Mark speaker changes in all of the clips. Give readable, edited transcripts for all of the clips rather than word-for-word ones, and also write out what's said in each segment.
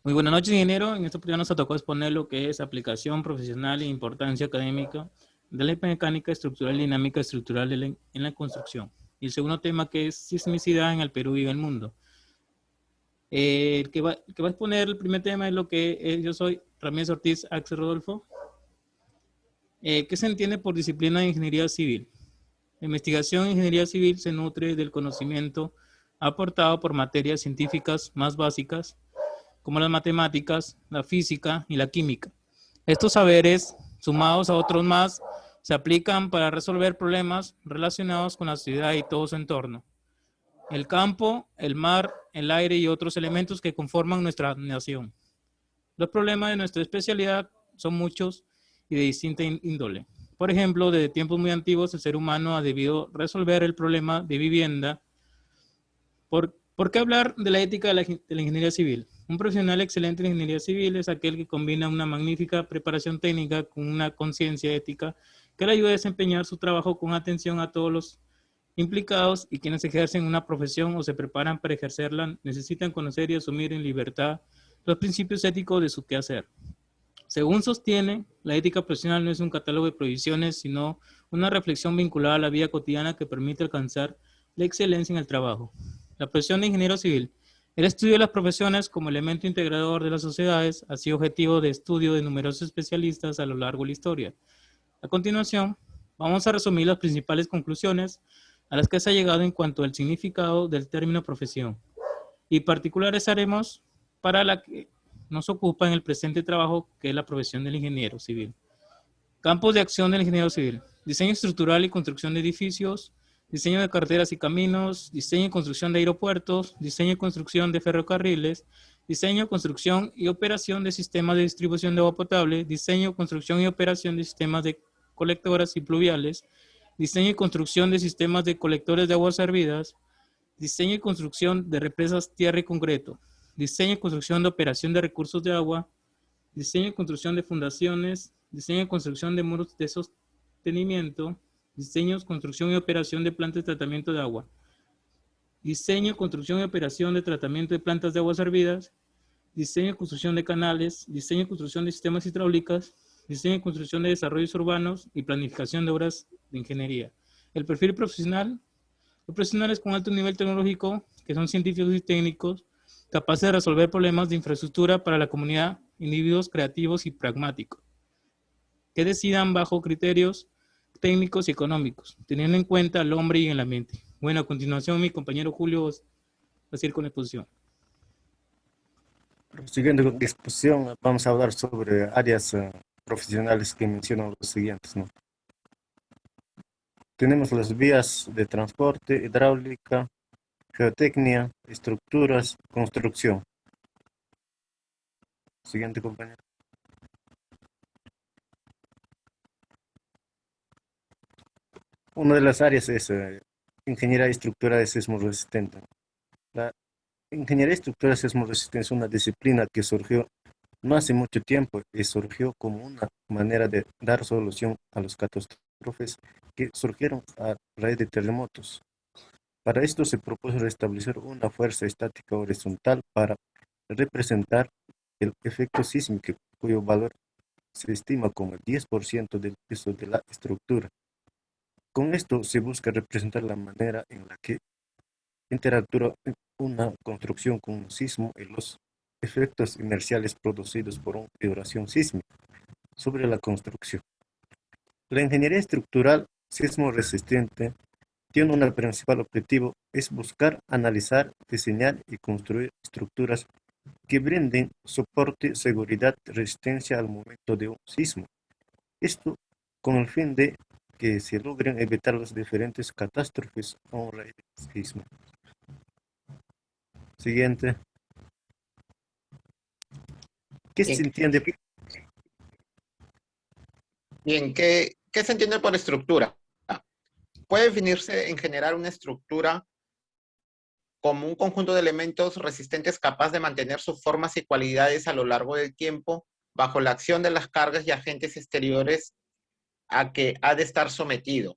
Speaker 1: Muy buenas noches, ingeniero. En esta oportunidad nos tocó exponer lo que es aplicación profesional e importancia académica de la mecánica estructural y dinámica estructural en la construcción. Y el segundo tema, que es sismicidad en el Perú y en el mundo. El que va a exponer el primer tema es lo que es, yo soy Ramírez Ortiz Axel Rodolfo. ¿Qué se entiende por disciplina de ingeniería civil? La investigación en ingeniería civil se nutre del conocimiento aportado por materias científicas más básicas, como las matemáticas, la física y la química. Estos saberes, sumados a otros más, se aplican para resolver problemas relacionados con la ciudad y todo su entorno. El campo, el mar, el aire y otros elementos que conforman nuestra nación. Los problemas de nuestra especialidad son muchos y de distinta índole. Por ejemplo, desde tiempos muy antiguos el ser humano ha debido resolver el problema de vivienda. ¿Por qué hablar de la ética de la ingeniería civil? Un profesional excelente en ingeniería civil es aquel que combina una magnífica preparación técnica con una conciencia ética que le ayude a desempeñar su trabajo con atención a todos los implicados, y quienes ejercen una profesión o se preparan para ejercerla necesitan conocer y asumir en libertad los principios éticos de su quehacer. Según sostiene, la ética profesional no es un catálogo de prohibiciones, sino una reflexión vinculada a la vida cotidiana que permite alcanzar la excelencia en el trabajo. La profesión de ingeniero civil. El estudio de las profesiones como elemento integrador de las sociedades ha sido objetivo de estudio de numerosos especialistas a lo largo de la historia. A continuación, vamos a resumir las principales conclusiones a las que se ha llegado en cuanto al significado del término profesión, y particularizaremos para la que nos ocupa en el presente trabajo, que es la profesión del ingeniero civil. Campos de acción del ingeniero civil: diseño estructural y construcción de edificios, diseño de carreteras y caminos, diseño y construcción de aeropuertos, diseño y construcción de ferrocarriles, diseño, construcción y operación de sistemas de distribución de agua potable, diseño, construcción y operación de sistemas de colectoras y pluviales, diseño y construcción de sistemas de colectores de aguas servidas, diseño y construcción de represas tierra y concreto, diseño y construcción de operación de recursos de agua, diseño y construcción de fundaciones, diseño y construcción de muros de sostenimiento, diseño, construcción y operación de plantas de tratamiento de agua, diseño, construcción y operación de tratamiento de plantas de aguas servidas, diseño y construcción de canales, diseño y construcción de sistemas hidráulicas, diseño y construcción de desarrollos urbanos y planificación de obras de ingeniería. El perfil profesional: los profesionales con alto nivel tecnológico, que son científicos y técnicos, capaces de resolver problemas de infraestructura para la comunidad, individuos creativos y pragmáticos, que decidan bajo criterios técnicos y económicos, teniendo en cuenta al hombre y el ambiente. Bueno, a continuación mi compañero Julio va a seguir con la exposición.
Speaker 2: Siguiendo con la exposición, vamos a hablar sobre áreas profesionales que mencionan los siguientes, ¿no? Tenemos las vías de transporte, hidráulica, geotecnia, estructuras, construcción. Siguiente, compañero. Una de las áreas es ingeniería estructural de sismo resistente. La ingeniería estructural de sismo resistente es una disciplina que surgió no hace mucho tiempo y surgió como una manera de dar solución a las catástrofes que surgieron a raíz de terremotos. Para esto se propuso restablecer una fuerza estática horizontal para representar el efecto sísmico, cuyo valor se estima como el 10% del peso de la estructura. Con esto se busca representar la manera en la que interactúa una construcción con un sismo y los efectos inerciales producidos por una vibración sísmica sobre la construcción. La ingeniería estructural sismo resistente tiene un principal objetivo: es buscar, analizar, diseñar y construir estructuras que brinden soporte, seguridad, resistencia al momento de un sismo. Esto con el fin de que se logren evitar las diferentes catástrofes a un raíz del sismo. Siguiente. ¿Qué se
Speaker 3: Bien,
Speaker 2: entiende?
Speaker 3: bien, ¿qué se entiende por estructura? Puede definirse en general una estructura como un conjunto de elementos resistentes capaz de mantener sus formas y cualidades a lo largo del tiempo bajo la acción de las cargas y agentes exteriores a que ha de estar sometido.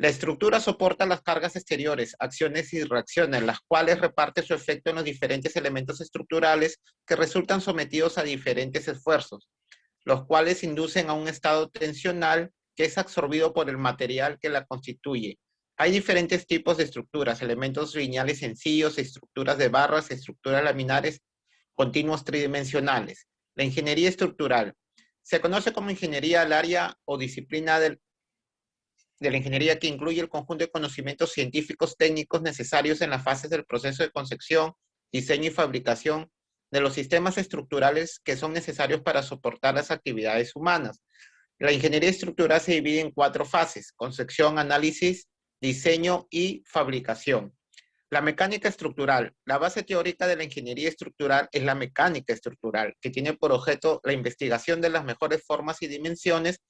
Speaker 3: La estructura soporta las cargas exteriores, acciones y reacciones, las cuales reparte su efecto en los diferentes elementos estructurales que resultan sometidos a diferentes esfuerzos, los cuales inducen a un estado tensional que es absorbido por el material que la constituye. Hay diferentes tipos de estructuras, elementos lineales sencillos, estructuras de barras, estructuras laminares, continuos tridimensionales. La ingeniería estructural se conoce como ingeniería al área o disciplina de la ingeniería que incluye el conjunto de conocimientos científicos técnicos necesarios en las fases del proceso de concepción, diseño y fabricación de los sistemas estructurales que son necesarios para soportar las actividades humanas. La ingeniería estructural se divide en 4 fases: concepción, análisis, diseño y fabricación. La mecánica estructural. La base teórica de la ingeniería estructural es la mecánica estructural, que tiene por objeto la investigación de las mejores formas y dimensiones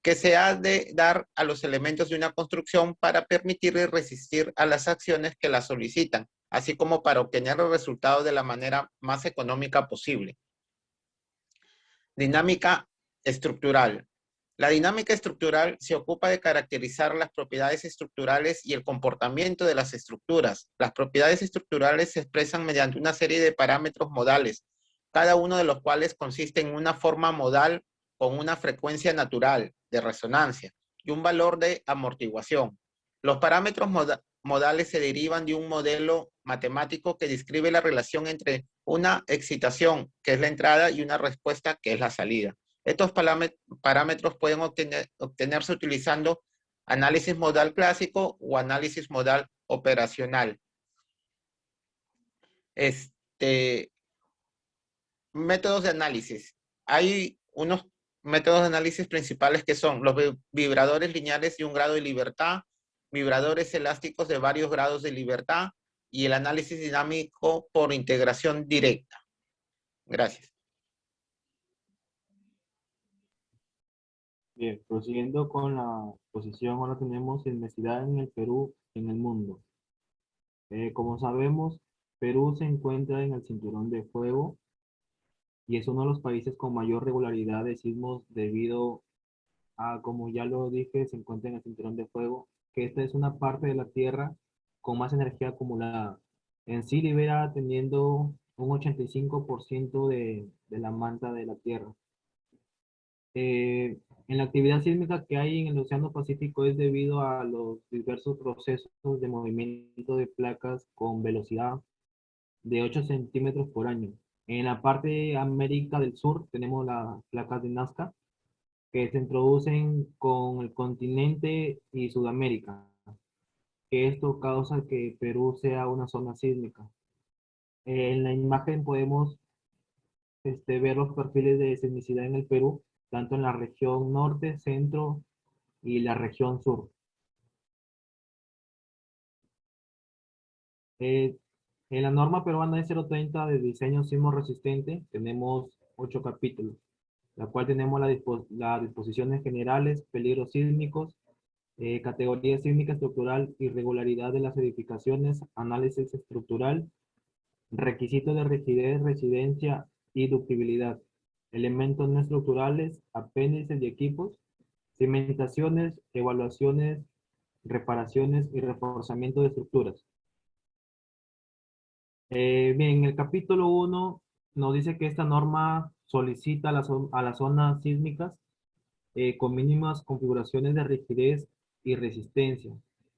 Speaker 3: que se ha de dar a los elementos de una construcción para permitirle resistir a las acciones que la solicitan, así como para obtener el resultado de la manera más económica posible. Dinámica estructural. La dinámica estructural se ocupa de caracterizar las propiedades estructurales y el comportamiento de las estructuras. Las propiedades estructurales se expresan mediante una serie de parámetros modales, cada uno de los cuales consiste en una forma modal con una frecuencia natural de resonancia y un valor de amortiguación. Los parámetros modales se derivan de un modelo matemático que describe la relación entre una excitación, que es la entrada, y una respuesta, que es la salida. Estos parámetros pueden obtenerse utilizando análisis modal clásico o análisis modal operacional. Métodos de análisis. Hay unos métodos de análisis principales que son los vibradores lineales de un grado de libertad, vibradores elásticos de varios grados de libertad y el análisis dinámico por integración directa. Gracias.
Speaker 4: Bien, prosiguiendo con la exposición, ahora tenemos inmensidad en el Perú, en el mundo. Como sabemos, Perú se encuentra en el cinturón de fuego y es uno de los países con mayor regularidad de sismos debido a, como ya lo dije, se encuentra en el cinturón de fuego, que esta es una parte de la Tierra con más energía acumulada. En sí libera teniendo un 85% de la manta de la Tierra. En la actividad sísmica que hay en el Océano Pacífico es debido a los diversos procesos de movimiento de placas con velocidad de 8 centímetros por año. En la parte de América del Sur tenemos las placas de Nazca que se introducen con el continente y Sudamérica, que esto causa que Perú sea una zona sísmica. En la imagen podemos ver los perfiles de sismicidad en el Perú, tanto en la región norte, centro y la región sur. En la norma peruana de 030 de diseño sismo resistente tenemos 8 capítulos, la cual tenemos las disposiciones generales, peligros sísmicos, categoría sísmica estructural, irregularidad de las edificaciones, análisis estructural, requisitos de rigidez, residencia y ductibilidad, elementos no estructurales, apéndices y equipos, cimentaciones, evaluaciones, reparaciones y reforzamiento de estructuras. Bien, en el capítulo 1 nos dice que esta norma solicita a las zonas sísmicas con mínimas configuraciones de rigidez y resistencia,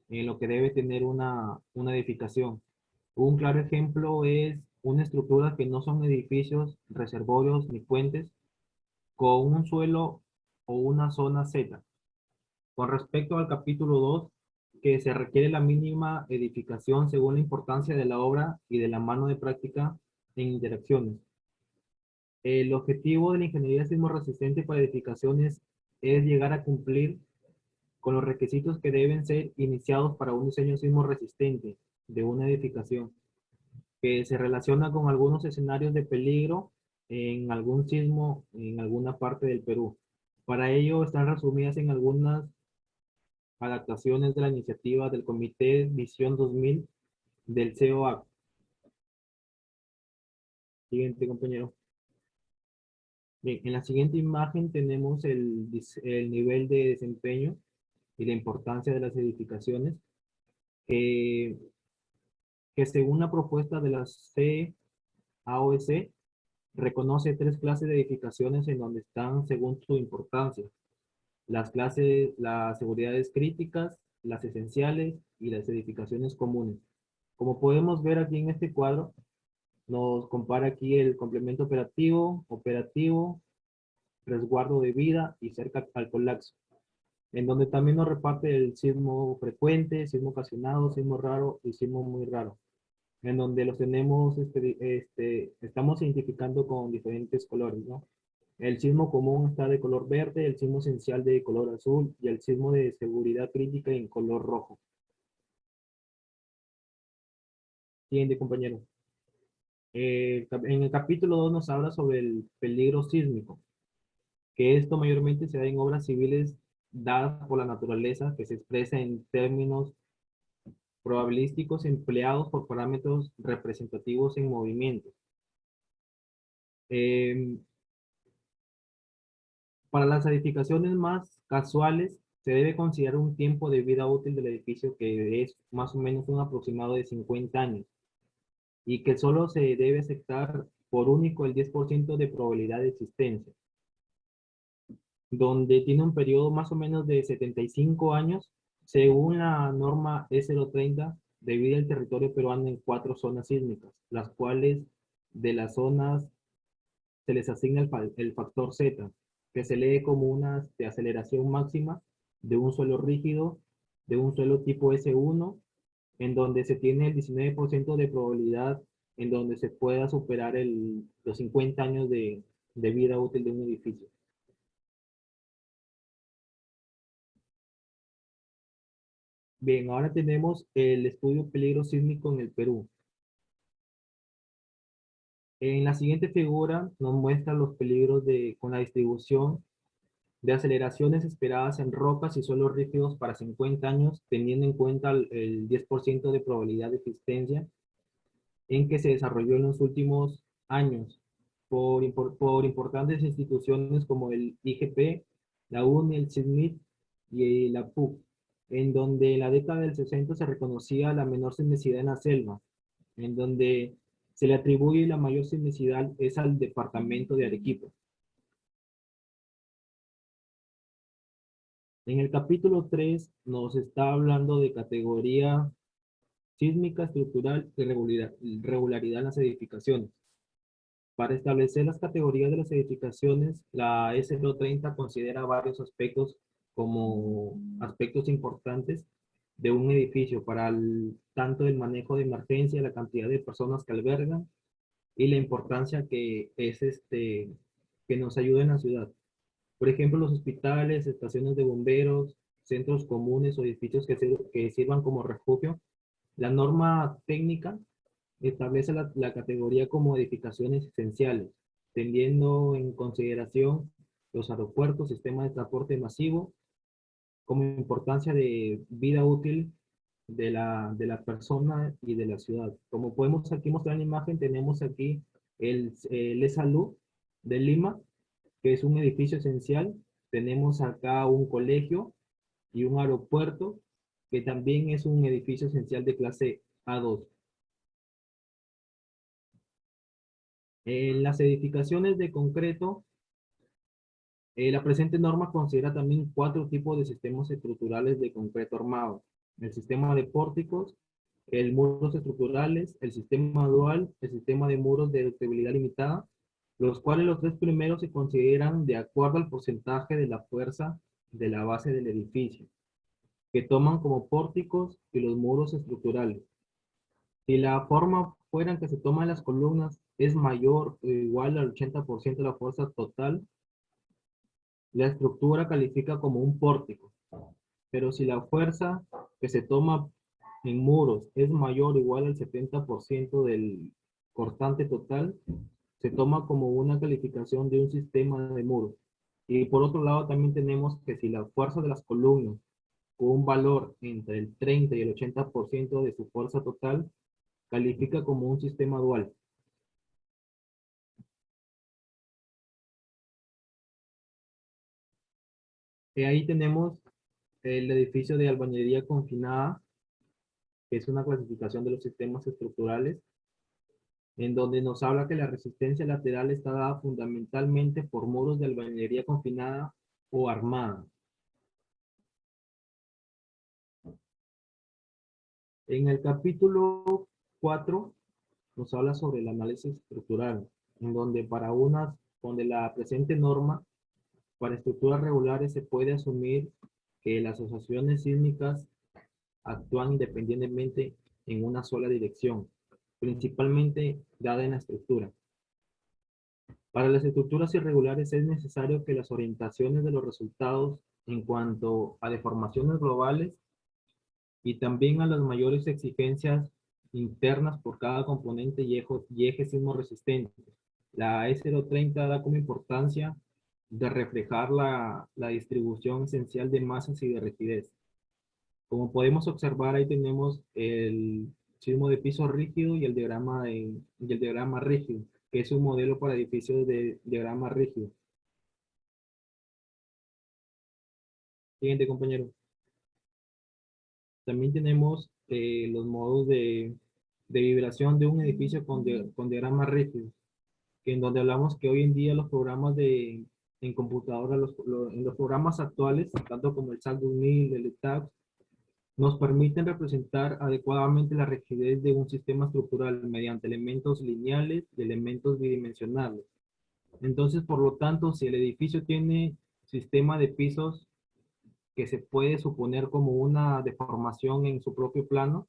Speaker 4: en lo que debe tener una edificación. Un claro ejemplo es una estructura que no son edificios, reservorios ni puentes, con un suelo o una zona Z. Con respecto al capítulo 2, que se requiere la mínima edificación según la importancia de la obra y de la mano de práctica en interacciones. El objetivo de la ingeniería sismo resistente para edificaciones es llegar a cumplir con los requisitos que deben ser iniciados para un diseño sismo resistente de una edificación, que se relaciona con algunos escenarios de peligro en algún sismo en alguna parte del Perú. Para ello están resumidas en algunas adaptaciones de la iniciativa del Comité Visión 2000 del COAC. Siguiente, compañero. Bien, en la siguiente imagen tenemos el nivel de desempeño y la importancia de las edificaciones, que, que según la propuesta de la CAOC, reconoce tres clases de edificaciones en donde están según su importancia. Las seguridades críticas, las esenciales y las edificaciones comunes. Como podemos ver aquí en este cuadro, nos compara aquí el complemento operativo, resguardo de vida y cerca al colapso, en donde también nos reparte el sismo frecuente, sismo ocasionado, sismo raro y sismo muy raro, en donde los tenemos, estamos identificando con diferentes colores, ¿no? El sismo común está de color verde, el sismo esencial de color azul y el sismo de seguridad crítica en color rojo. Siguiente, compañero. En el capítulo 2 nos habla sobre el peligro sísmico, que esto mayormente se da en obras civiles dadas por la naturaleza, que se expresa en términos probabilísticos empleados por parámetros representativos en movimiento. Eh, para las edificaciones más casuales, se debe considerar un tiempo de vida útil del edificio que es más o menos un aproximado de 50 años y que solo se debe aceptar por único el 10% de probabilidad de existencia, donde tiene un periodo más o menos de 75 años, según la norma E030, divide el territorio peruano en 4 zonas sísmicas, las cuales de las zonas se les asigna el factor Z, que se lee como una de aceleración máxima de un suelo rígido, de un suelo tipo S1, en donde se tiene el 19% de probabilidad en donde se pueda superar los 50 años de vida útil de un edificio. Bien, ahora tenemos el estudio peligro sísmico en el Perú. En la siguiente figura nos muestra los peligros con la distribución de aceleraciones esperadas en rocas y suelos rígidos para 50 años, teniendo en cuenta el 10% de probabilidad de existencia en que se desarrolló en los últimos años por importantes instituciones como el IGP, la UNI, el CISMIT y la PUC, en donde en la década del 60 se reconocía la menor sismicidad en la selva, en donde se le atribuye la mayor sismicidad es al departamento de Arequipa. En el capítulo 3 nos está hablando de categoría sísmica, estructural y regularidad en las edificaciones. Para establecer las categorías de las edificaciones, la S030 considera varios aspectos como aspectos importantes de un edificio para tanto el manejo de emergencia, la cantidad de personas que albergan y la importancia que es que nos ayuda en la ciudad. Por ejemplo, los hospitales, estaciones de bomberos, centros comunes o edificios que sirvan como refugio. La norma técnica establece la categoría como edificaciones esenciales, teniendo en consideración los aeropuertos, sistemas de transporte masivo, como importancia de vida útil de la persona y de la ciudad. Como podemos aquí mostrar en la imagen, tenemos aquí el E-Salud de Lima, que es un edificio esencial. Tenemos acá un colegio y un aeropuerto, que también es un edificio esencial de clase A2. En las edificaciones de concreto, la presente norma considera también 4 tipos de sistemas estructurales de concreto armado. El sistema de pórticos, el muros estructurales, el sistema dual, el sistema de muros de ductibilidad limitada, los cuales los 3 primeros se consideran de acuerdo al porcentaje de la fuerza de la base del edificio, que toman como pórticos y los muros estructurales. Si la forma fuera en que se toman las columnas es mayor o igual al 80% de la fuerza total, la estructura califica como un pórtico. Pero si la fuerza que se toma en muros es mayor o igual al 70% del cortante total, se toma como una calificación de un sistema de muros. Y por otro lado también tenemos que si la fuerza de las columnas con un valor entre el 30 y el 80% de su fuerza total, califica como un sistema dual. Y ahí tenemos el edificio de albañilería confinada, que es una clasificación de los sistemas estructurales, en donde nos habla que la resistencia lateral está dada fundamentalmente por muros de albañilería confinada o armada. En el capítulo 4 nos habla sobre el análisis estructural, en donde donde la presente norma para estructuras regulares se puede asumir que las asociaciones sísmicas actúan independientemente en una sola dirección, principalmente dada en la estructura. Para las estructuras irregulares es necesario que las orientaciones de los resultados en cuanto a deformaciones globales y también a las mayores exigencias internas por cada componente y eje sismo resistente. La E030 da como importancia de reflejar la distribución esencial de masas y de rigidez. Como podemos observar, ahí tenemos el sismo de piso rígido y el diagrama rígido, que es un modelo para edificios de diagrama rígido. Siguiente, compañero. También tenemos los modos de vibración de un edificio con diagrama rígido, que en donde hablamos que hoy en día los programas en computadora, en los programas actuales, tanto como el SAC2000, el ETABS, nos permiten representar adecuadamente la rigidez de un sistema estructural mediante elementos lineales y elementos bidimensionales. Entonces, por lo tanto, si el edificio tiene sistema de pisos que se puede suponer como una deformación en su propio plano,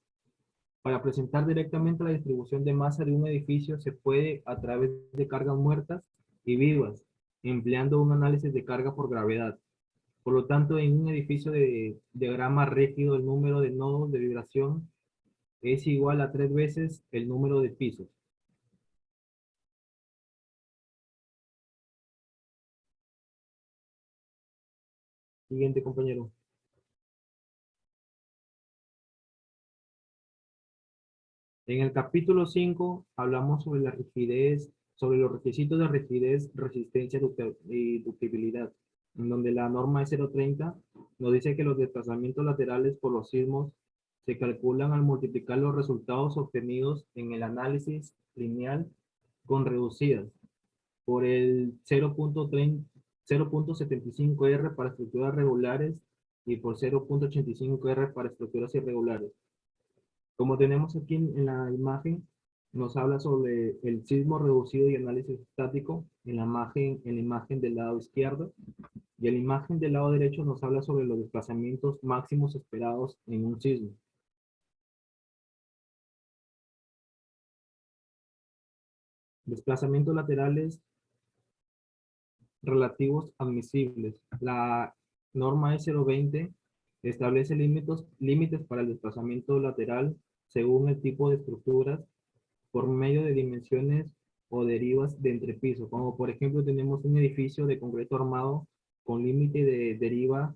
Speaker 4: para presentar directamente la distribución de masa de un edificio se puede a través de cargas muertas y vivas, empleando un análisis de carga por gravedad. Por lo tanto, en un edificio de diagrama rígido, el número de nodos de vibración es igual a 3 veces el número de pisos. Siguiente, compañero. En el capítulo 5 hablamos sobre la rigidez, sobre los requisitos de rigidez, resistencia y ductibilidad, en donde la norma E030 nos dice que los desplazamientos laterales por los sismos se calculan al multiplicar los resultados obtenidos en el análisis lineal con reducidas por el 0.75 R para estructuras regulares y por 0.85 R para estructuras irregulares. Como tenemos aquí en la imagen, nos habla sobre el sismo reducido y análisis estático en la imagen del lado izquierdo, y en la imagen del lado derecho nos habla sobre los desplazamientos máximos esperados en un sismo. Desplazamientos laterales relativos admisibles. La norma E020 establece límites para el desplazamiento lateral según el tipo de estructuras por medio de dimensiones o derivas de entrepiso. Como por ejemplo tenemos un edificio de concreto armado con límite de deriva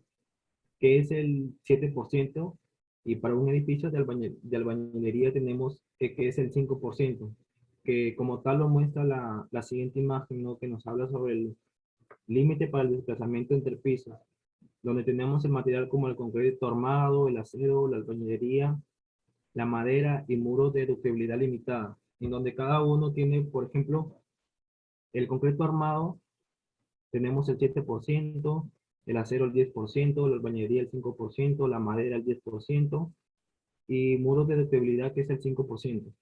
Speaker 4: que es el 7%, y para un edificio de albañilería tenemos que es el 5%, que como tal lo muestra la siguiente imagen, ¿no? Que nos habla sobre el límite para el desplazamiento entre pisos, donde tenemos el material como el concreto armado, el acero, la albañilería, la madera y muros de ductibilidad limitada, en donde cada uno tiene, por ejemplo, el concreto armado, tenemos el 7%, el acero el 10%, la albañilería el 5%, la madera el 10%, y muros de ductibilidad que es el 5%.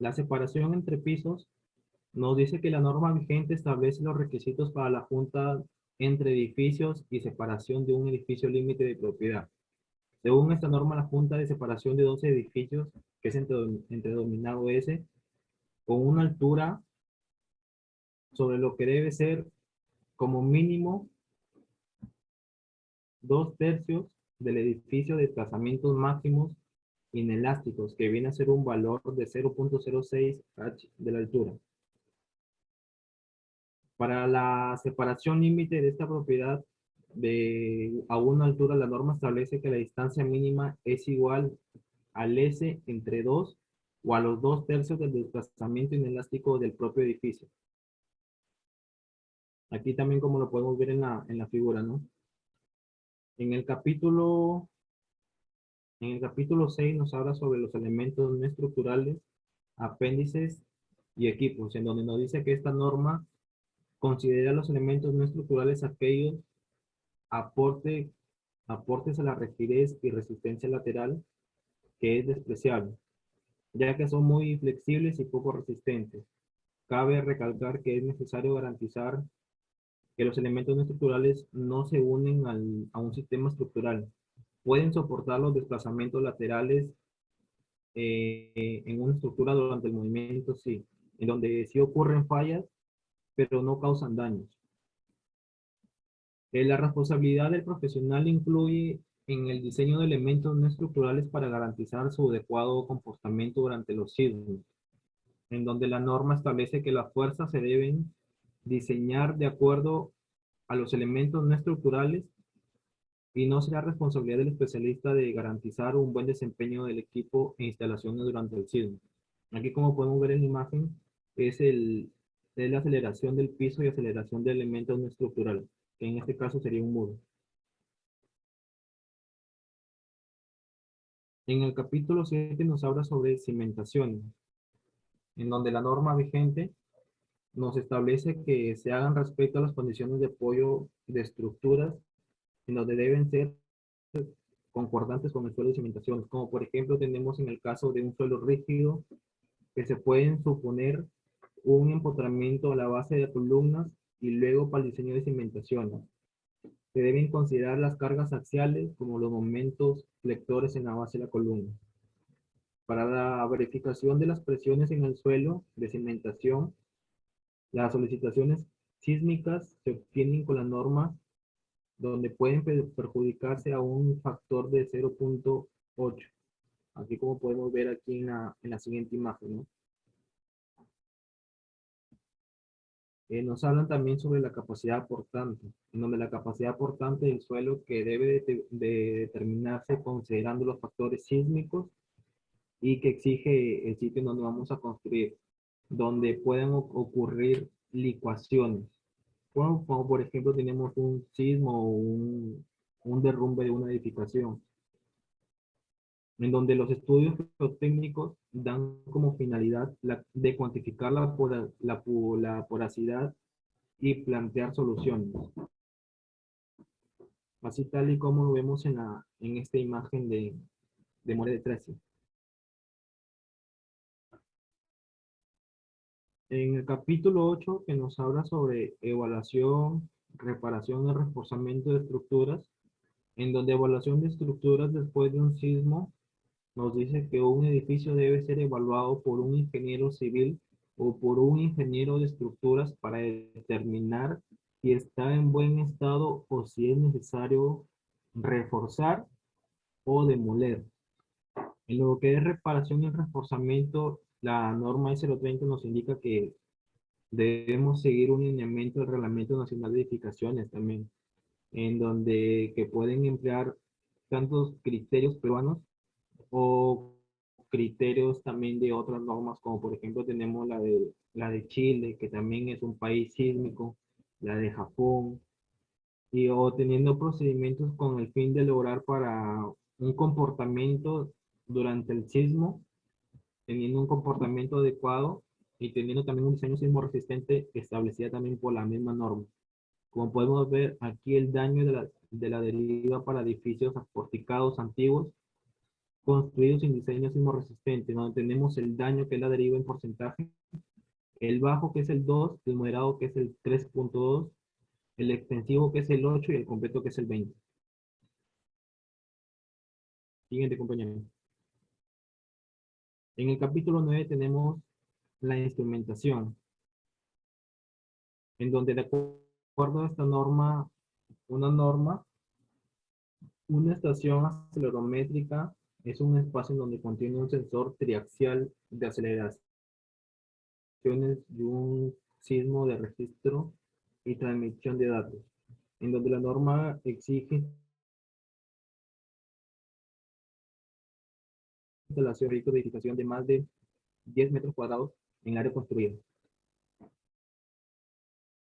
Speaker 4: La separación entre pisos nos dice que la norma vigente establece los requisitos para la junta entre edificios y separación de un edificio límite de propiedad. Según esta norma, la junta de separación de 12 edificios, que es entre denominado S, con una altura sobre lo que debe ser como mínimo 2/3 del edificio de desplazamientos máximos inelásticos, que viene a ser un valor de 0.06 h de la altura. Para la separación límite de esta propiedad a una altura, la norma establece que la distancia mínima es igual al S entre 2 o a los 2/3 del desplazamiento inelástico del propio edificio. Aquí también como lo podemos ver en la figura, ¿no? En el capítulo 6 nos habla sobre los elementos no estructurales, apéndices y equipos, en donde nos dice que esta norma considera los elementos no estructurales aquellos aportes a la rigidez y resistencia lateral que es despreciable, ya que son muy flexibles y poco resistentes. Cabe recalcar que es necesario garantizar que los elementos no estructurales no se unen a un sistema estructural. Pueden soportar los desplazamientos laterales en una estructura durante el movimiento, sí, en donde sí ocurren fallas, pero no causan daños. La responsabilidad del profesional incluye en el diseño de elementos no estructurales para garantizar su adecuado comportamiento durante los sismos, en donde la norma establece que las fuerzas se deben diseñar de acuerdo a los elementos no estructurales y no será responsabilidad del especialista de garantizar un buen desempeño del equipo e instalaciones durante el sismo. Aquí, como podemos ver en la imagen, es la aceleración del piso y aceleración de elementos no estructurales, que en este caso sería un muro. En el capítulo 7 nos habla sobre cimentaciones, en donde la norma vigente nos establece que se hagan respecto a las condiciones de apoyo de estructuras en donde deben ser concordantes con el suelo de cimentación, como por ejemplo tenemos en el caso de un suelo rígido, que se pueden suponer un empotramiento a la base de columnas y luego para el diseño de cimentaciones. Se deben considerar las cargas axiales como los momentos flectores en la base de la columna. Para la verificación de las presiones en el suelo de cimentación, las solicitaciones sísmicas se obtienen con la norma donde pueden perjudicarse a un factor de 0.8. Aquí como podemos ver aquí en la siguiente imagen, ¿no? Nos hablan también sobre la capacidad aportante, en donde la capacidad aportante del suelo que debe de determinarse considerando los factores sísmicos y que exige el sitio en donde vamos a construir, donde pueden ocurrir licuaciones. Como por ejemplo tenemos un sismo o un derrumbe de una edificación, en donde los estudios técnicos dan como finalidad de cuantificar la porosidad y plantear soluciones. Así tal y como lo vemos en esta imagen de More de 13. En el capítulo 8, que nos habla sobre evaluación, reparación y reforzamiento de estructuras, en donde evaluación de estructuras después de un sismo nos dice que un edificio debe ser evaluado por un ingeniero civil o por un ingeniero de estructuras para determinar si está en buen estado o si es necesario reforzar o demoler. En lo que es reparación y reforzamiento, la norma I030 nos indica que debemos seguir un lineamiento del Reglamento Nacional de Edificaciones también, en donde que pueden emplear tantos criterios peruanos o criterios también de otras normas, como por ejemplo tenemos la de Chile, que también es un país sísmico, la de Japón, y o teniendo procedimientos con el fin de lograr para un comportamiento durante el sismo, teniendo un comportamiento adecuado y teniendo también un diseño sismo resistente establecida también por la misma norma. Como podemos ver aquí el daño de la deriva para edificios fortificados antiguos construidos sin diseño sismo resistente, donde tenemos el daño que es la deriva en porcentaje, el bajo que es el 2, el moderado que es el 3.2, el extensivo que es el 8 y el completo que es el 20. Siguiente, compañero. En el capítulo 9 tenemos la instrumentación, en donde de acuerdo a esta norma, una estación acelerométrica es un espacio en donde contiene un sensor triaxial de aceleraciones y un sismo de registro y transmisión de datos, en donde la norma exige instalación de edificación de más de 10 metros cuadrados en el área construida.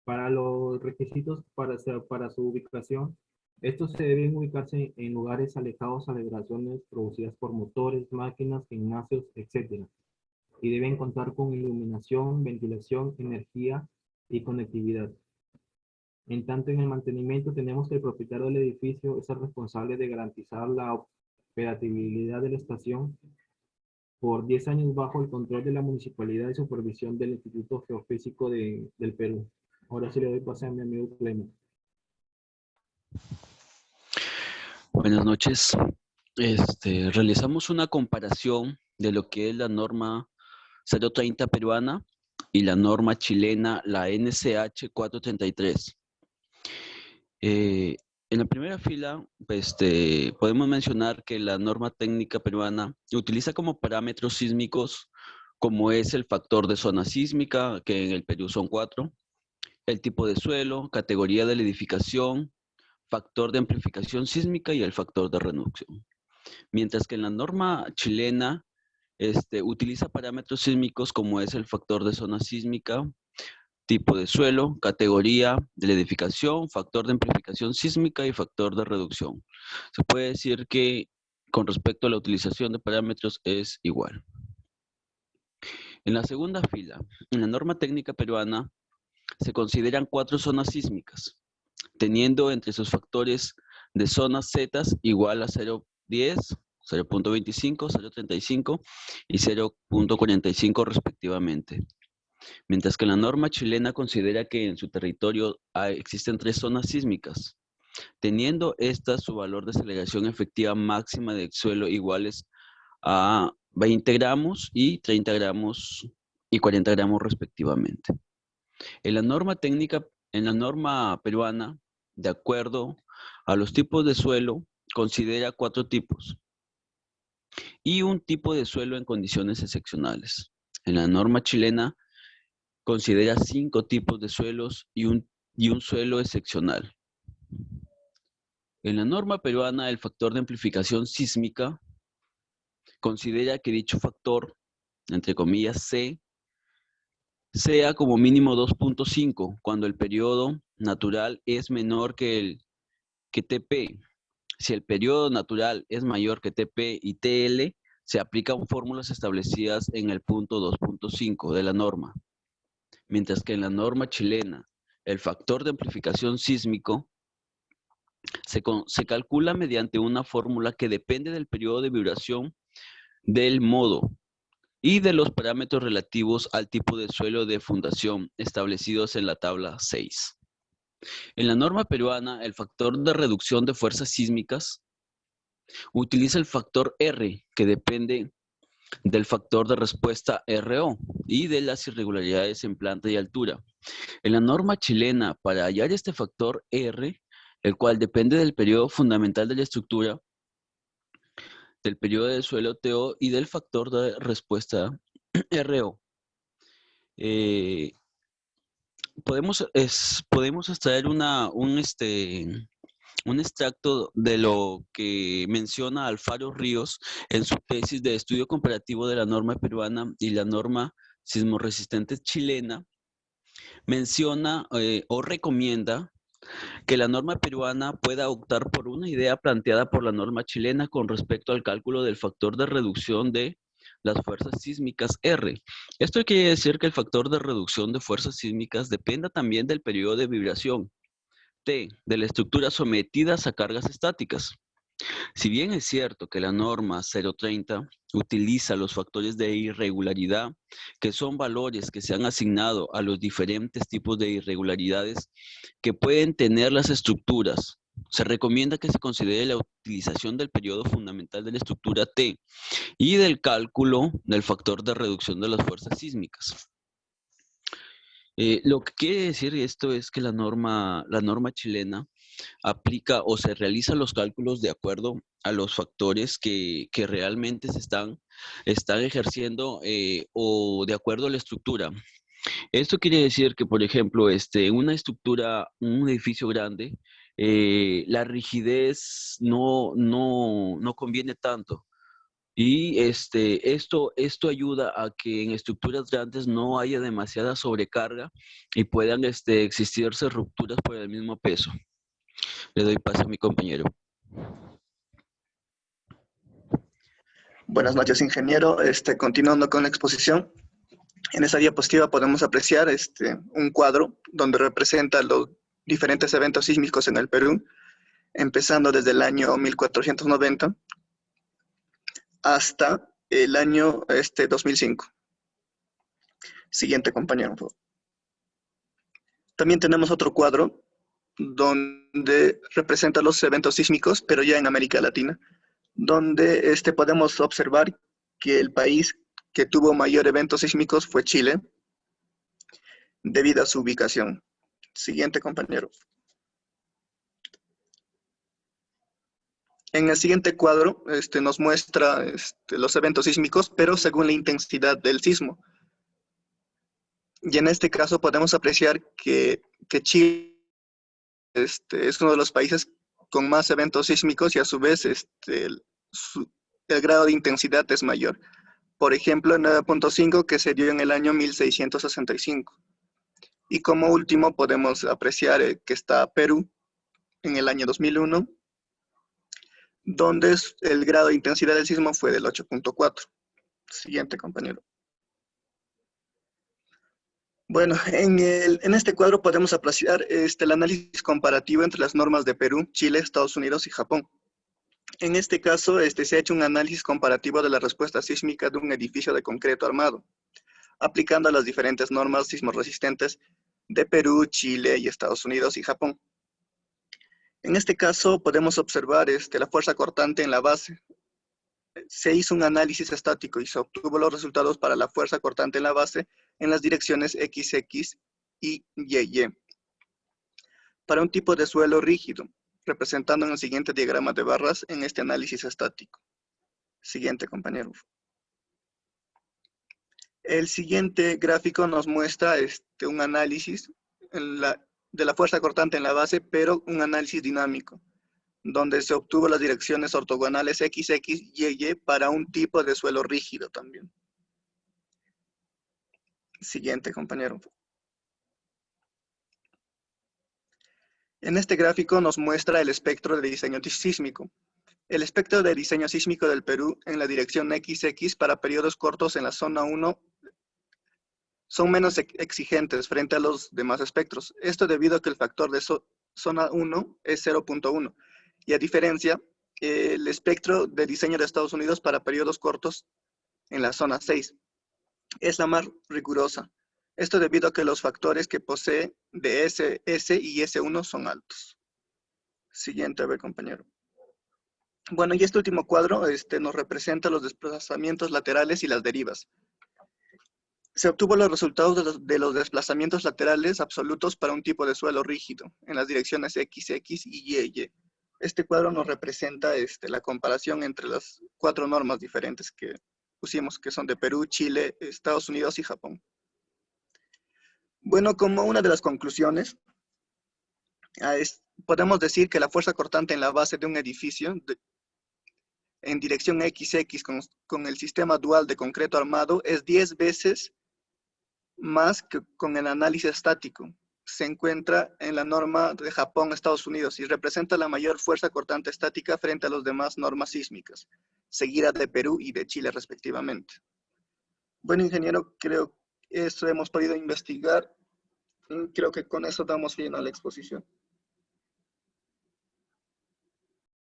Speaker 4: Para los requisitos para su ubicación, estos se deben ubicarse en lugares alejados a vibraciones producidas por motores, máquinas, gimnasios, etc. Y deben contar con iluminación, ventilación, energía y conectividad. En tanto, en el mantenimiento tenemos que el propietario del edificio es el responsable de garantizar la operatividad de la estación por 10 años bajo el control de la municipalidad y supervisión del Instituto Geofísico del Perú. Ahora sí le doy pase a mi amigo Clemente.
Speaker 5: Buenas noches. Realizamos una comparación de lo que es la norma 030 peruana y la norma chilena, la NCH 433. En la primera fila, podemos mencionar que la norma técnica peruana utiliza como parámetros sísmicos como es el factor de zona sísmica, que en el Perú son 4, el tipo de suelo, categoría de la edificación, factor de amplificación sísmica y el factor de reducción. Mientras que en la norma chilena utiliza parámetros sísmicos como es el factor de zona sísmica, tipo de suelo, categoría de la edificación, factor de amplificación sísmica y factor de reducción. Se puede decir que con respecto a la utilización de parámetros es igual. En la segunda fila, en la norma técnica peruana, se consideran 4 zonas sísmicas, teniendo entre sus factores de zonas Z igual a 0.10, 0.25, 0.35 y 0.45 respectivamente. Mientras que la norma chilena considera que en su territorio existen 3 zonas sísmicas, teniendo estas su valor de aceleración efectiva máxima de suelo iguales a 20 gramos y 30 gramos y 40 gramos respectivamente. En la norma técnica, en la norma peruana, de acuerdo a los tipos de suelo, considera 4 tipos y un tipo de suelo en condiciones excepcionales. En la norma chilena, considera 5 tipos de suelos y un suelo excepcional. En la norma peruana, el factor de amplificación sísmica considera que dicho factor, entre comillas, C, sea como mínimo 2.5 cuando el periodo natural es menor que TP. Si el periodo natural es mayor que TP y TL, se aplican fórmulas establecidas en el punto 2.5 de la norma. Mientras que en la norma chilena, el factor de amplificación sísmico se calcula mediante una fórmula que depende del periodo de vibración, del modo y de los parámetros relativos al tipo de suelo de fundación establecidos en la tabla 6. En la norma peruana, el factor de reducción de fuerzas sísmicas utiliza el factor R, que depende del factor de respuesta RO y de las irregularidades en planta y altura. En la norma chilena, para hallar este factor R, el cual depende del periodo fundamental de la estructura, del periodo de suelo TO y del factor de respuesta RO. Podemos extraer un extracto de lo que menciona Alfaro Ríos en su tesis de estudio comparativo de la norma peruana y la norma sismorresistente chilena. Menciona o recomienda que la norma peruana pueda optar por una idea planteada por la norma chilena con respecto al cálculo del factor de reducción de las fuerzas sísmicas R. Esto quiere decir que el factor de reducción de fuerzas sísmicas dependa también del periodo de vibración T de la estructura sometidas a cargas estáticas. Si bien es cierto que la norma 030 utiliza los factores de irregularidad, que son valores que se han asignado a los diferentes tipos de irregularidades que pueden tener las estructuras, se recomienda que se considere la utilización del periodo fundamental de la estructura T y del cálculo del factor de reducción de las fuerzas sísmicas. Lo que quiere decir esto es que la norma chilena aplica o se realizan los cálculos de acuerdo a los factores que realmente se están ejerciendo o de acuerdo a la estructura. Esto quiere decir que, por ejemplo, en una estructura, un edificio grande, la rigidez no conviene tanto, Y esto ayuda a que en estructuras grandes no haya demasiada sobrecarga y puedan existirse rupturas por el mismo peso. Le doy paso a mi compañero.
Speaker 6: Buenas noches, ingeniero. Continuando con la exposición, en esta diapositiva podemos apreciar un cuadro donde representa los diferentes eventos sísmicos en el Perú, empezando desde el año 1490 hasta el año 2005. Siguiente, compañero, por favor. También tenemos otro cuadro donde representa los eventos sísmicos, pero ya en América Latina, donde podemos observar que el país que tuvo mayor eventos sísmicos fue Chile, debido a su ubicación. Siguiente, compañero. En el siguiente cuadro nos muestra los eventos sísmicos, pero según la intensidad del sismo. Y en este caso podemos apreciar que Chile es uno de los países con más eventos sísmicos y a su vez el grado de intensidad es mayor. Por ejemplo, 9.5 que se dio en el año 1665. Y como último podemos apreciar que está Perú en el año 2001, donde el grado de intensidad del sismo fue del 8.4. Siguiente, compañero. Bueno, en este cuadro podemos apreciar el análisis comparativo entre las normas de Perú, Chile, Estados Unidos y Japón. En este caso, se ha hecho un análisis comparativo de la respuesta sísmica de un edificio de concreto armado, aplicando las diferentes normas sismorresistentes de Perú, Chile y Estados Unidos y Japón. En este caso podemos observar la fuerza cortante en la base. Se hizo un análisis estático y se obtuvo los resultados para la fuerza cortante en la base en las direcciones XX y YY. Para un tipo de suelo rígido, representando en el siguiente diagrama de barras en este análisis estático. Siguiente, compañero. El siguiente gráfico nos muestra un análisis de la fuerza cortante en la base, pero un análisis dinámico, donde se obtuvo las direcciones ortogonales XX y YY para un tipo de suelo rígido también. Siguiente, compañero. En este gráfico nos muestra el espectro de diseño sísmico. El espectro de diseño sísmico del Perú en la dirección XX para periodos cortos en la zona 1 son menos exigentes frente a los demás espectros. Esto debido a que el factor de zona 1 es 0.1 y a diferencia, el espectro de diseño de Estados Unidos para periodos cortos en la zona 6 es la más rigurosa. Esto debido a que los factores que posee de S y S1 son altos. Siguiente, a ver, compañero. Bueno, y este último cuadro nos representa los desplazamientos laterales y las derivas. Se obtuvo los resultados de los desplazamientos laterales absolutos para un tipo de suelo rígido en las direcciones XX y YY. Este cuadro nos representa la comparación entre las 4 normas diferentes que pusimos, que son de Perú, Chile, Estados Unidos y Japón. Bueno, como una de las conclusiones, podemos decir que la fuerza cortante en la base de un edificio en dirección XX con el sistema dual de concreto armado es 10 veces más que con el análisis estático. Se encuentra en la norma de Japón, Estados Unidos, y representa la mayor fuerza cortante estática frente a las demás normas sísmicas, seguida de Perú y de Chile respectivamente. Bueno, ingeniero, creo que eso hemos podido investigar. Creo que con eso damos fin a la exposición.